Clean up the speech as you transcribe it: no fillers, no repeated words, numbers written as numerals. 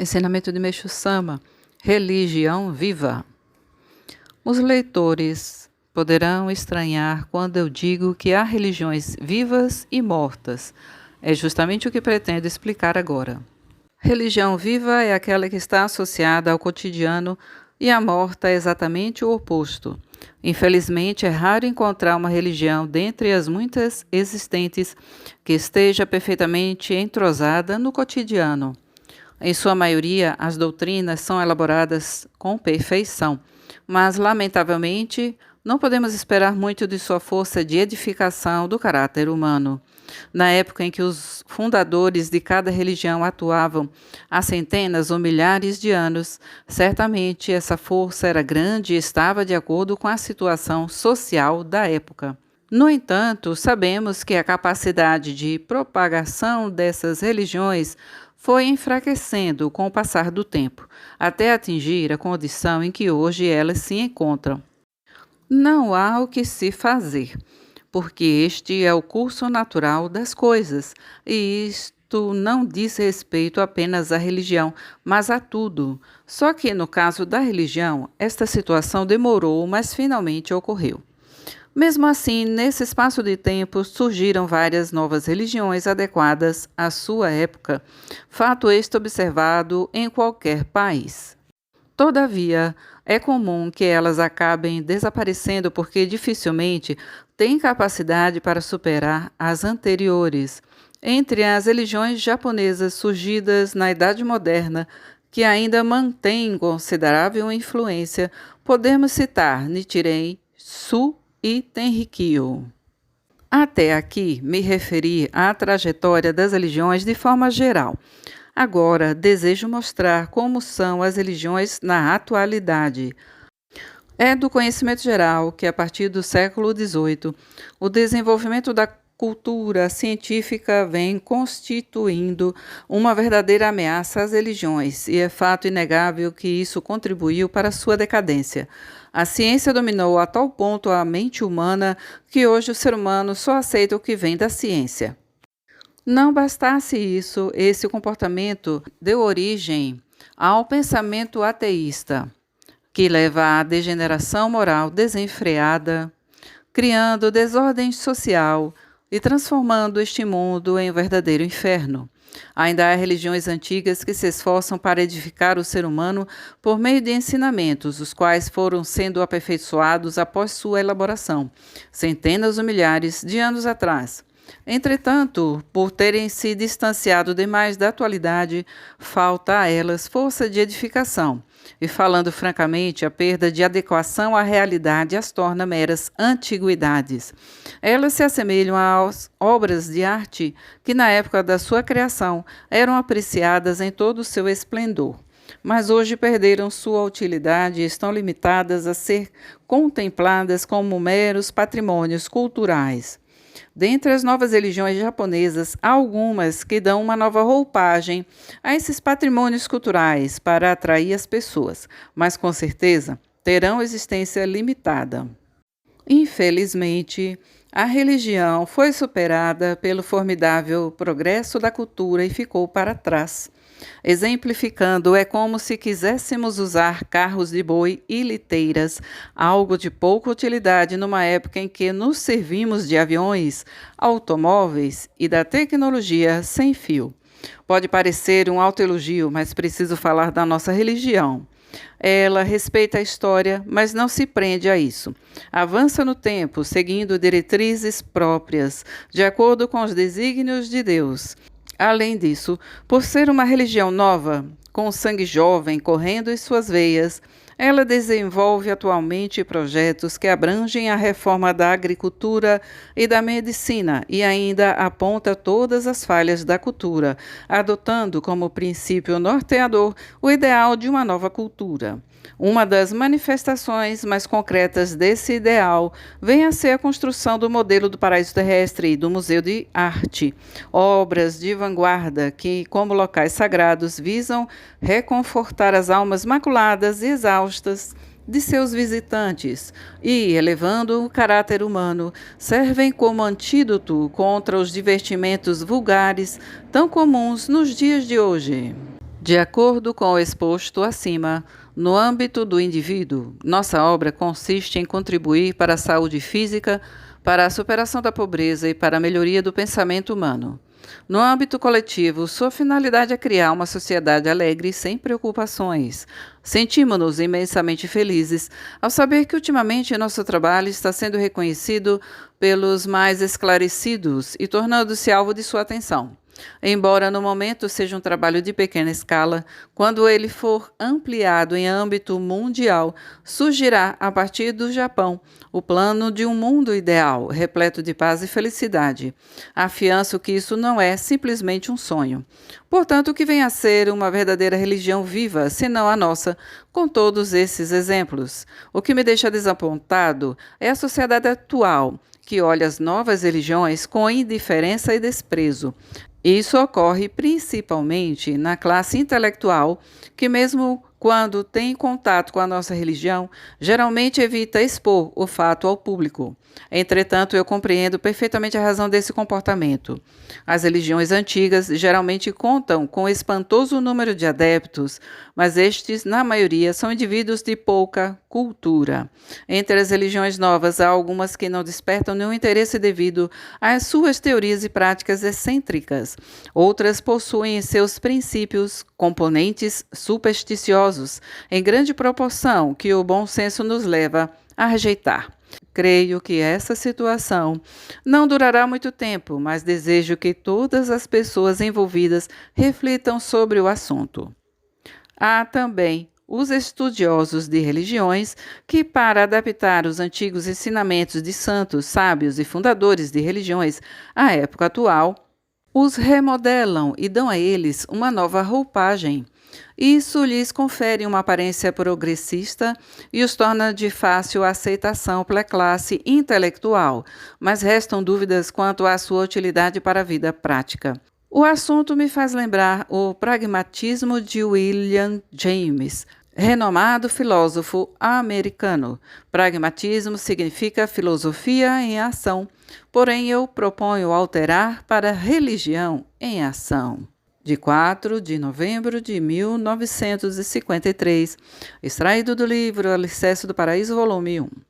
Ensinamento de Meixo Sama: Religião viva. Os leitores poderão estranhar quando eu digo que há religiões vivas e mortas. É justamente o que pretendo explicar agora. Religião viva é aquela que está associada ao cotidiano e a morta é exatamente o oposto. Infelizmente, é raro encontrar uma religião dentre as muitas existentes que esteja perfeitamente entrosada no cotidiano. Em sua maioria, as doutrinas são elaboradas com perfeição, mas, lamentavelmente, não podemos esperar muito de sua força de edificação do caráter humano. Na época em que os fundadores de cada religião atuavam há centenas ou milhares de anos, certamente essa força era grande e estava de acordo com a situação social da época. No entanto, sabemos que a capacidade de propagação dessas religiões foi enfraquecendo com o passar do tempo, até atingir a condição em que hoje elas se encontram. Não há o que se fazer, porque este é o curso natural das coisas, e isto não diz respeito apenas à religião, mas a tudo. Só que no caso da religião, esta situação demorou, mas finalmente ocorreu. Mesmo assim, nesse espaço de tempo surgiram várias novas religiões adequadas à sua época, fato este observado em qualquer país. Todavia, é comum que elas acabem desaparecendo porque dificilmente têm capacidade para superar as anteriores. Entre as religiões japonesas surgidas na Idade Moderna, que ainda mantêm considerável influência, podemos citar Nichiren, Su e Tenrikyo. Até aqui me referi à trajetória das religiões de forma geral. Agora desejo mostrar como são as religiões na atualidade. É do conhecimento geral que, a partir do século XVIII, o desenvolvimento da cultura científica vem constituindo uma verdadeira ameaça às religiões, e é fato inegável que isso contribuiu para sua decadência. A ciência dominou a tal ponto a mente humana que hoje o ser humano só aceita o que vem da ciência. Não bastasse isso, esse comportamento deu origem ao pensamento ateísta, que leva à degeneração moral desenfreada, criando desordem social e transformando este mundo em um verdadeiro inferno. Ainda há religiões antigas que se esforçam para edificar o ser humano por meio de ensinamentos, os quais foram sendo aperfeiçoados após sua elaboração, centenas ou milhares de anos atrás. Entretanto, por terem se distanciado demais da atualidade, falta a elas força de edificação. E falando francamente, a perda de adequação à realidade as torna meras antiguidades. Elas se assemelham às obras de arte que, na época da sua criação, eram apreciadas em todo o seu esplendor. Mas hoje perderam sua utilidade e estão limitadas a ser contempladas como meros patrimônios culturais. Dentre as novas religiões japonesas, há algumas que dão uma nova roupagem a esses patrimônios culturais para atrair as pessoas, mas com certeza terão existência limitada. Infelizmente, a religião foi superada pelo formidável progresso da cultura e ficou para trás. Exemplificando, é como se quiséssemos usar carros de boi e liteiras, algo de pouca utilidade numa época em que nos servimos de aviões, automóveis e da tecnologia sem fio. Pode parecer um autoelogio, mas preciso falar da nossa religião. Ela respeita a história, mas não se prende a isso. Avança no tempo, seguindo diretrizes próprias, de acordo com os desígnios de Deus. Além disso, por ser uma religião nova, com sangue jovem correndo em suas veias, ela desenvolve atualmente projetos que abrangem a reforma da agricultura e da medicina e ainda aponta todas as falhas da cultura, adotando como princípio norteador o ideal de uma nova cultura. Uma das manifestações mais concretas desse ideal vem a ser a construção do modelo do paraíso terrestre e do Museu de Arte, obras de vanguarda que, como locais sagrados, visam reconfortar as almas maculadas e exaustas de seus visitantes e, elevando o caráter humano, servem como antídoto contra os divertimentos vulgares tão comuns nos dias de hoje. De acordo com o exposto acima, no âmbito do indivíduo, nossa obra consiste em contribuir para a saúde física, para a superação da pobreza e para a melhoria do pensamento humano. No âmbito coletivo, sua finalidade é criar uma sociedade alegre e sem preocupações. Sentimos-nos imensamente felizes ao saber que ultimamente nosso trabalho está sendo reconhecido pelos mais esclarecidos e tornando-se alvo de sua atenção. Embora no momento seja um trabalho de pequena escala, quando ele for ampliado em âmbito mundial, surgirá a partir do Japão o plano de um mundo ideal, repleto de paz e felicidade. Afianço que isso não é simplesmente um sonho. Portanto, que venha a ser uma verdadeira religião viva, senão a nossa, com todos esses exemplos. O que me deixa desapontado é a sociedade atual, que olha as novas religiões com indiferença e desprezo. Isso ocorre principalmente na classe intelectual, que mesmo quando tem contato com a nossa religião, geralmente evita expor o fato ao público. Entretanto, eu compreendo perfeitamente a razão desse comportamento. As religiões antigas geralmente contam com espantoso número de adeptos, mas estes, na maioria, são indivíduos de pouca cultura. Entre as religiões novas, há algumas que não despertam nenhum interesse devido às suas teorias e práticas excêntricas. Outras possuem em seus princípios componentes supersticiosos, em grande proporção, que o bom senso nos leva a rejeitar. Creio que essa situação não durará muito tempo, mas desejo que todas as pessoas envolvidas reflitam sobre o assunto. Há também os estudiosos de religiões que, para adaptar os antigos ensinamentos de santos, sábios e fundadores de religiões à época atual, os remodelam e dão a eles uma nova roupagem. Isso lhes confere uma aparência progressista e os torna de fácil aceitação pela classe intelectual, mas restam dúvidas quanto à sua utilidade para a vida prática. O assunto me faz lembrar o pragmatismo de William James, renomado filósofo americano. Pragmatismo significa filosofia em ação, porém eu proponho alterar para religião em ação. De 4 de novembro de 1953, extraído do livro Alicerce do Paraíso, volume 1.